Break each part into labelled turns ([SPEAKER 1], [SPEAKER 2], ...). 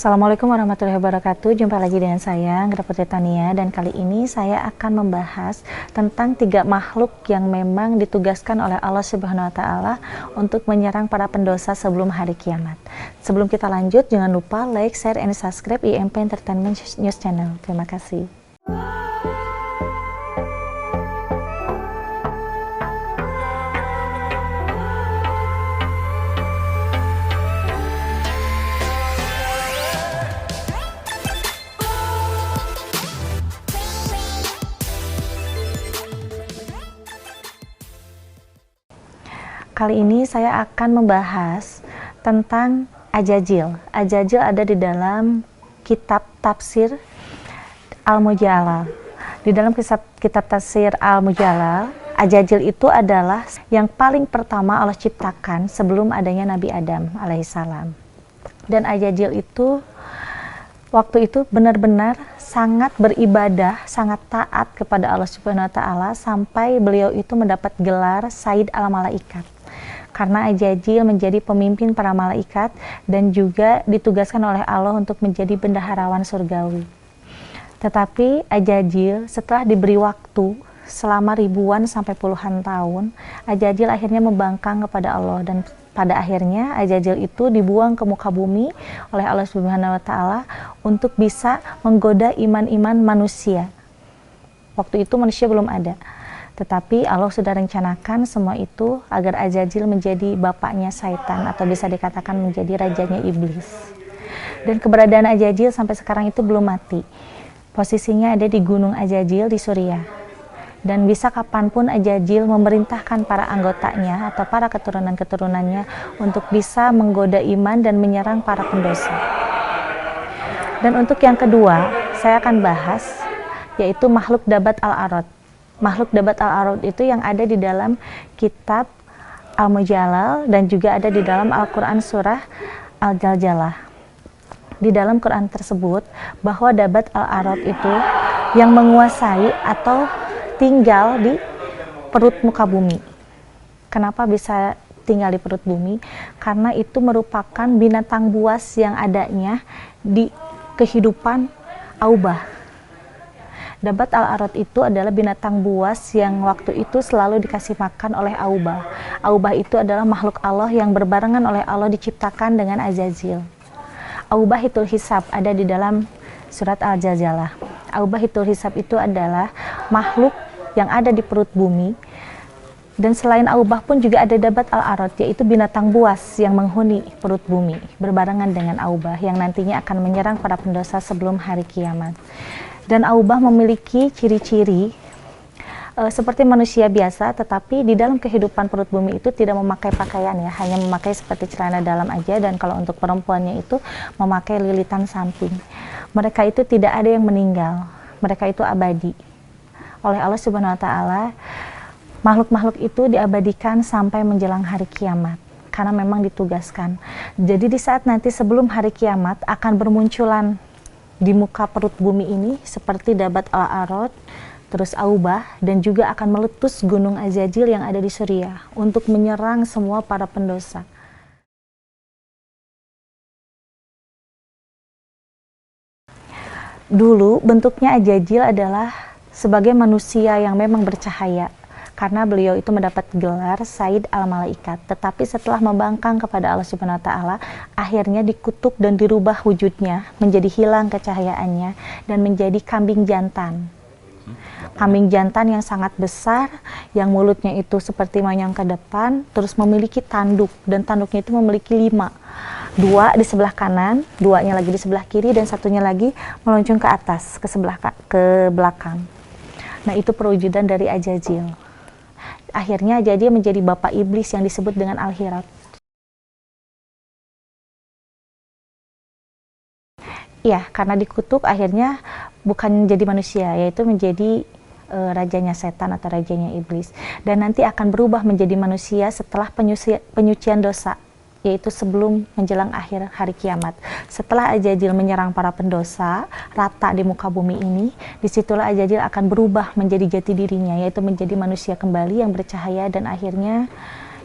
[SPEAKER 1] Assalamualaikum warahmatullahi wabarakatuh. Jumpa lagi dengan saya, Ngera Putri Tania, dan kali ini saya akan membahas tentang 3 makhluk yang memang ditugaskan oleh Allah Subhanahu wa Ta'ala untuk menyerang para pendosa sebelum hari kiamat. Sebelum kita lanjut, jangan lupa like, share, and subscribe IMP Entertainment News Channel. Terima kasih. Kali ini saya akan membahas tentang Ajajil. Ajajil ada di dalam kitab tafsir Al-Mujalal. Di dalam kitab tafsir Al-Mujalal, Ajajil itu adalah yang paling pertama Allah ciptakan sebelum adanya Nabi Adam alaihissalam. Dan Ajajil itu waktu itu benar-benar sangat beribadah, sangat taat kepada Allah Subhanahu wa Ta'ala sampai beliau itu mendapat gelar Sayyid al-Malaikat. Karena Ajajil menjadi pemimpin para malaikat dan juga ditugaskan oleh Allah untuk menjadi bendaharawan surgawi. Tetapi Ajajil setelah diberi waktu selama ribuan sampai puluhan tahun, Ajajil akhirnya membangkang kepada Allah, dan pada akhirnya Ajajil itu dibuang ke muka bumi oleh Allah Subhanahu wa Ta'ala untuk bisa menggoda iman-iman manusia. Waktu itu manusia belum ada. Tetapi Allah sudah rencanakan semua itu agar Ajajil menjadi bapaknya Syaitan, atau bisa dikatakan menjadi rajanya iblis. Dan keberadaan Ajajil sampai sekarang itu belum mati. Posisinya ada di Gunung Ajajil di Suriah. Dan bisa kapanpun Ajajil memerintahkan para anggotanya atau para keturunan-keturunannya untuk bisa menggoda iman dan menyerang para pendosa. Dan untuk yang kedua, saya akan bahas yaitu makhluk Dabat al-Arad. Makhluk Dabat al-Arad itu yang ada di dalam kitab Al-Mujalal dan juga ada di dalam Al-Quran surah Al-Jaljalah. Di dalam Quran tersebut bahwa Dabat al-Arad itu yang menguasai atau tinggal di perut muka bumi. Kenapa bisa tinggal di perut bumi? Karena itu merupakan binatang buas yang adanya di kehidupan Aubah. Dabat al-Arad itu adalah binatang buas yang waktu itu selalu dikasih makan oleh Aubah. Aubah itu adalah makhluk Allah yang berbarengan oleh Allah diciptakan dengan Ajajil. Aubahitul Hisab ada di dalam surat Al-Jaljalah. Aubahitul Hisab itu adalah makhluk yang ada di perut bumi. Dan selain Aubah pun juga ada Dabat al-Arad, yaitu binatang buas yang menghuni perut bumi berbarengan dengan Aubah yang nantinya akan menyerang para pendosa sebelum hari kiamat. Dan Aubah memiliki ciri-ciri seperti manusia biasa, tetapi di dalam kehidupan perut bumi itu tidak memakai pakaian ya, hanya memakai seperti celana dalam aja, dan kalau untuk perempuannya itu memakai lilitan samping. Mereka itu tidak ada yang meninggal, mereka itu abadi. Oleh Allah Subhanahu wa Ta'ala, makhluk-makhluk itu diabadikan sampai menjelang hari kiamat karena memang ditugaskan. Jadi di saat nanti sebelum hari kiamat akan bermunculan di muka perut bumi ini seperti Dabat al-Arad, terus Aubah, dan juga akan meletus gunung Ajajil yang ada di Suriah untuk menyerang semua para pendosa. Dulu bentuknya Ajajil adalah sebagai manusia yang memang bercahaya, karena beliau itu mendapat gelar Sayyid al-Malaikat. Tetapi setelah membangkang kepada Allah Subhanahu wa Ta'ala, akhirnya dikutuk dan dirubah wujudnya menjadi hilang kecahayaannya dan menjadi kambing jantan. Kambing jantan yang sangat besar, yang mulutnya itu seperti monyong ke depan, terus memiliki tanduk, dan tanduknya itu memiliki 5. 2 di sebelah kanan, 2-nya lagi di sebelah kiri, dan satunya lagi meluncung ke atas, ke belakang. Nah, itu perwujudan dari Ajajil. Akhirnya Ajajil menjadi bapak iblis yang disebut dengan Al-Hirat. Ya, karena dikutuk akhirnya bukan menjadi manusia, yaitu menjadi rajanya setan atau rajanya iblis. Dan nanti akan berubah menjadi manusia setelah penyucian dosa, yaitu sebelum menjelang akhir hari kiamat. Setelah Ajajil menyerang para pendosa rata di muka bumi ini, disitulah Ajajil akan berubah menjadi jati dirinya, yaitu menjadi manusia kembali yang bercahaya, dan akhirnya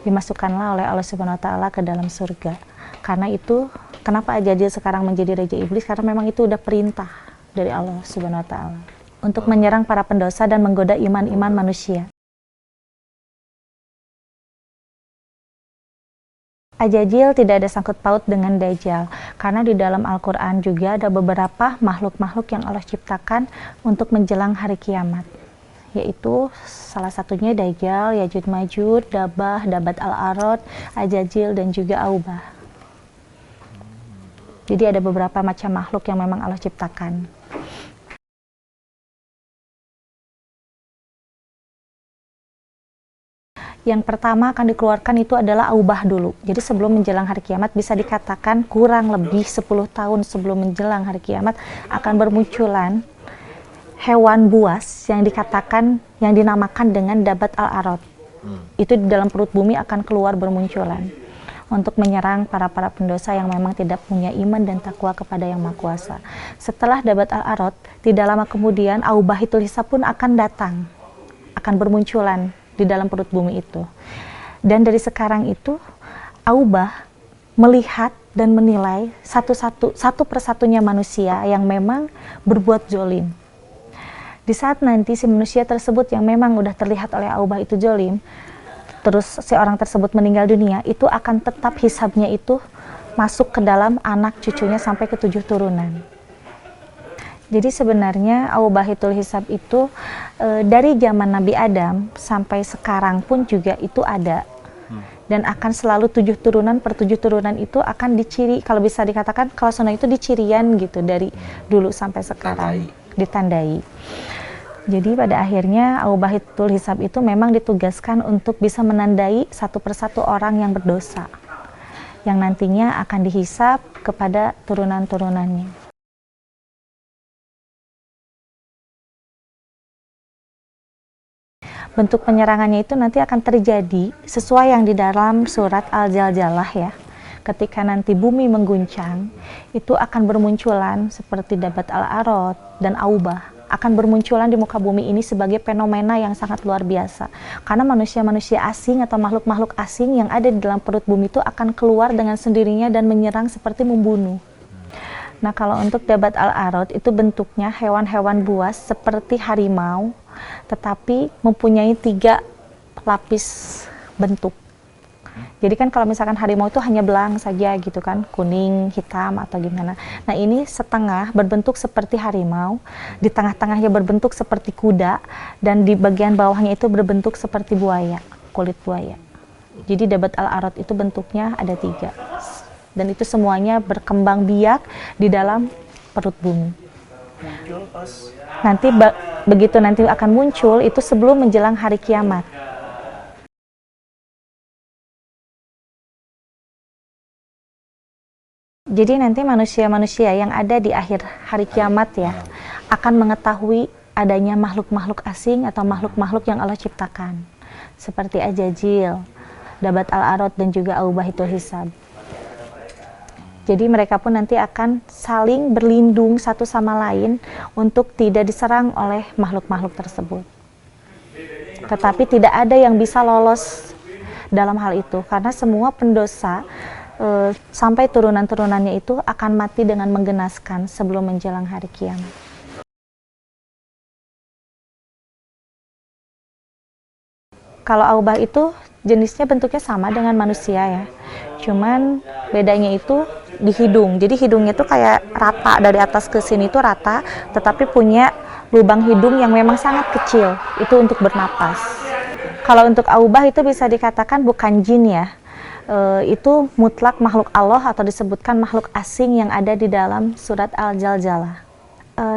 [SPEAKER 1] dimasukkanlah oleh Allah Subhanahu wa Ta'ala ke dalam surga. Karena itu, kenapa Ajajil sekarang menjadi Raja Iblis? Karena memang itu udah perintah dari Allah Subhanahu wa Ta'ala untuk menyerang para pendosa dan menggoda iman-iman manusia. Ajajil tidak ada sangkut paut dengan Dajjal, karena di dalam Al-Quran juga ada beberapa makhluk-makhluk yang Allah ciptakan untuk menjelang hari kiamat, yaitu salah satunya Dajjal, Yajud Majud, Dabah, Dabat Al-Arad, Ajajil, dan juga Aubah. Jadi ada beberapa macam makhluk yang memang Allah ciptakan. Yang pertama akan dikeluarkan itu adalah Aubah dulu. Jadi sebelum menjelang hari kiamat, bisa dikatakan kurang lebih 10 tahun sebelum menjelang hari kiamat akan bermunculan hewan buas yang dikatakan, yang dinamakan dengan Dabat Al-Arad. Itu di dalam perut bumi akan keluar bermunculan untuk menyerang para pendosa yang memang tidak punya iman dan takwa kepada Yang Maha Kuasa. Setelah Dabat Al-Arad, tidak lama kemudian Aubahitul Hisab pun akan datang, akan bermunculan di dalam perut bumi itu. Dan dari sekarang itu Aubah melihat dan menilai satu persatunya manusia yang memang berbuat zolim. Di saat nanti si manusia tersebut yang memang udah terlihat oleh Aubah itu zolim, terus si orang tersebut meninggal dunia, itu akan tetap hisabnya itu masuk ke dalam anak cucunya sampai ke 7 turunan. Jadi sebenarnya Aubahitul Hisab itu dari zaman Nabi Adam sampai sekarang pun juga itu ada. Dan akan selalu 7 turunan per 7 turunan itu akan diciri, kalau bisa dikatakan kalau sunnah itu dicirian gitu dari dulu sampai sekarang, ditandai. Jadi pada akhirnya Aubahitul Hisab itu memang ditugaskan untuk bisa menandai satu persatu orang yang berdosa, yang nantinya akan dihisab kepada turunan-turunannya. Bentuk penyerangannya itu nanti akan terjadi sesuai yang di dalam surat Al-Zalzalah ya. Ketika nanti bumi mengguncang, itu akan bermunculan seperti Dabat Al-Arad dan Aubah, akan bermunculan di muka bumi ini sebagai fenomena yang sangat luar biasa. Karena manusia-manusia asing atau makhluk-makhluk asing yang ada di dalam perut bumi itu akan keluar dengan sendirinya dan menyerang seperti membunuh. Nah, kalau untuk Dabat Al-Arad itu bentuknya hewan-hewan buas seperti harimau, tetapi mempunyai 3 lapis bentuk. Jadi kan kalau misalkan harimau itu hanya belang saja gitu kan, kuning, hitam atau gimana. Nah ini setengah berbentuk seperti harimau, di tengah-tengahnya berbentuk seperti kuda, dan di bagian bawahnya itu berbentuk seperti buaya, kulit buaya. Jadi Dabat Al-Arad itu bentuknya ada 3. Dan itu semuanya berkembang biak di dalam perut bumi. Nanti begitu nanti akan muncul itu sebelum menjelang hari kiamat. Jadi nanti manusia-manusia yang ada di akhir hari kiamat ya akan mengetahui adanya makhluk-makhluk asing atau makhluk-makhluk yang Allah ciptakan, seperti Ajajil, Dabat Al-Arad, dan juga Aubahitul Hisab. Jadi mereka pun nanti akan saling berlindung satu sama lain untuk tidak diserang oleh makhluk-makhluk tersebut. Tetapi tidak ada yang bisa lolos dalam hal itu, karena semua pendosa sampai turunan-turunannya itu akan mati dengan menggenaskan sebelum menjelang hari kiamat. Kalau Aubah itu jenisnya bentuknya sama dengan manusia ya, cuman bedanya itu di hidung. Jadi hidungnya itu kayak rata, dari atas ke sini itu rata, tetapi punya lubang hidung yang memang sangat kecil, itu untuk bernapas. Kalau untuk Aubah itu bisa dikatakan bukan jin ya, itu mutlak makhluk Allah atau disebutkan makhluk asing yang ada di dalam surat Al-Zalzalah.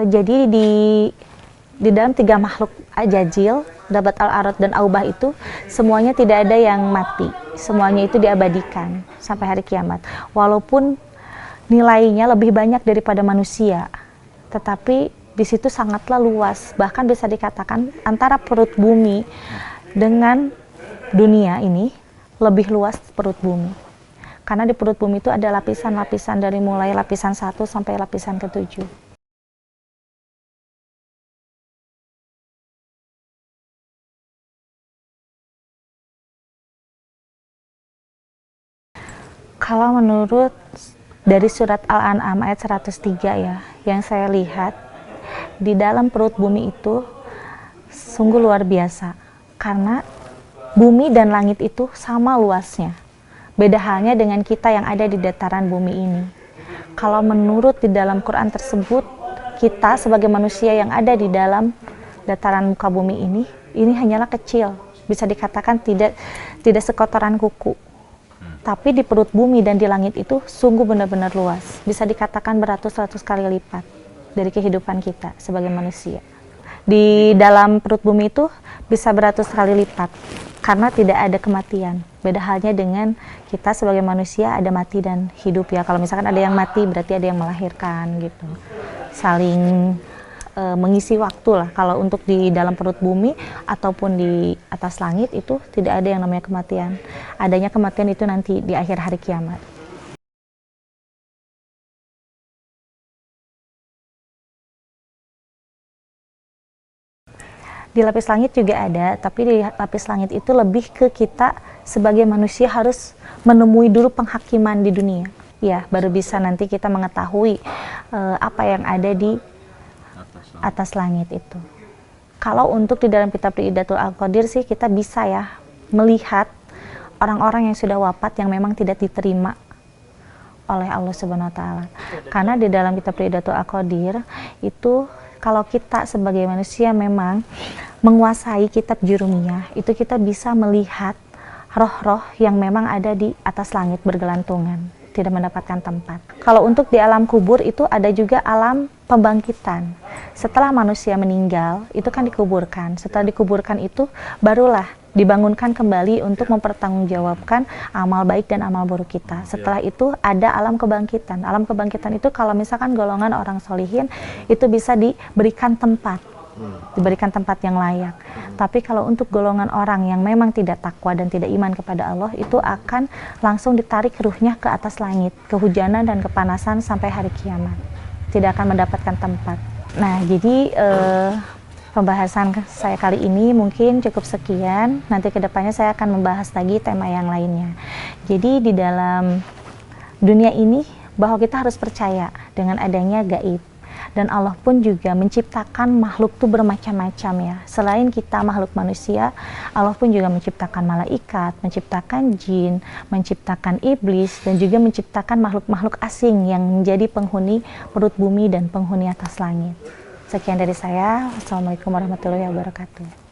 [SPEAKER 1] Jadi di dalam 3 makhluk Ajajil, Dabat Al-Arad, dan Aubah itu semuanya tidak ada yang mati, semuanya itu diabadikan sampai hari kiamat. Walaupun nilainya lebih banyak daripada manusia, tetapi di situ sangatlah luas. Bahkan bisa dikatakan antara perut bumi dengan dunia ini lebih luas perut bumi. Karena di perut bumi itu ada lapisan-lapisan dari mulai lapisan 1 sampai lapisan ke-7. Kalau menurut dari surat Al-An'am ayat 103 ya, yang saya lihat di dalam perut bumi itu sungguh luar biasa. Karena bumi dan langit itu sama luasnya. Beda halnya dengan kita yang ada di dataran bumi ini. Kalau menurut di dalam Quran tersebut, kita sebagai manusia yang ada di dalam dataran muka bumi ini hanyalah kecil. Bisa dikatakan tidak sekotoran kuku. Tapi di perut bumi dan di langit itu sungguh benar-benar luas. Bisa dikatakan beratus-ratus kali lipat dari kehidupan kita sebagai manusia. Di dalam perut bumi itu bisa beratus kali lipat karena tidak ada kematian. Beda halnya dengan kita sebagai manusia, ada mati dan hidup ya. Kalau misalkan ada yang mati berarti ada yang melahirkan gitu. Saling mengisi waktu lah. Kalau untuk di dalam perut bumi ataupun di atas langit itu tidak ada yang namanya kematian. Adanya kematian itu nanti di akhir hari kiamat. Di lapis langit juga ada, tapi di lapis langit itu lebih ke kita sebagai manusia harus menemui dulu penghakiman di dunia. Ya, baru bisa nanti kita mengetahui apa yang ada di atas langit itu. Kalau untuk di dalam kitab Ri'idatul Al-Qadir sih kita bisa ya melihat orang-orang yang sudah wafat yang memang tidak diterima oleh Allah Subhanahu wa taala. Karena di dalam kitab Ri'idatul Al-Qadir itu kalau kita sebagai manusia memang menguasai kitab Jurumiyah, itu kita bisa melihat roh-roh yang memang ada di atas langit bergelantungan, tidak mendapatkan tempat. Kalau untuk di alam kubur itu ada juga alam pembangkitan. Setelah manusia meninggal, itu kan dikuburkan. Setelah dikuburkan itu barulah dibangunkan kembali untuk mempertanggungjawabkan amal baik dan amal buruk kita. Setelah itu ada alam kebangkitan. Alam kebangkitan itu kalau misalkan golongan orang solihin itu bisa diberikan tempat. Diberikan tempat yang layak. Tapi kalau untuk golongan orang yang memang tidak takwa dan tidak iman kepada Allah, itu akan langsung ditarik ruhnya ke atas langit, kehujanan dan kepanasan sampai hari kiamat. Tidak akan mendapatkan tempat. Nah, jadi pembahasan saya kali ini mungkin cukup sekian. Nanti kedepannya saya akan membahas lagi tema yang lainnya. Jadi di dalam dunia ini bahwa kita harus percaya dengan adanya gaib. Dan Allah pun juga menciptakan makhluk itu bermacam-macam ya. Selain kita makhluk manusia, Allah pun juga menciptakan malaikat, menciptakan jin, menciptakan iblis, dan juga menciptakan makhluk-makhluk asing yang menjadi penghuni perut bumi dan penghuni atas langit. Sekian dari saya. Wassalamualaikum warahmatullahi wabarakatuh.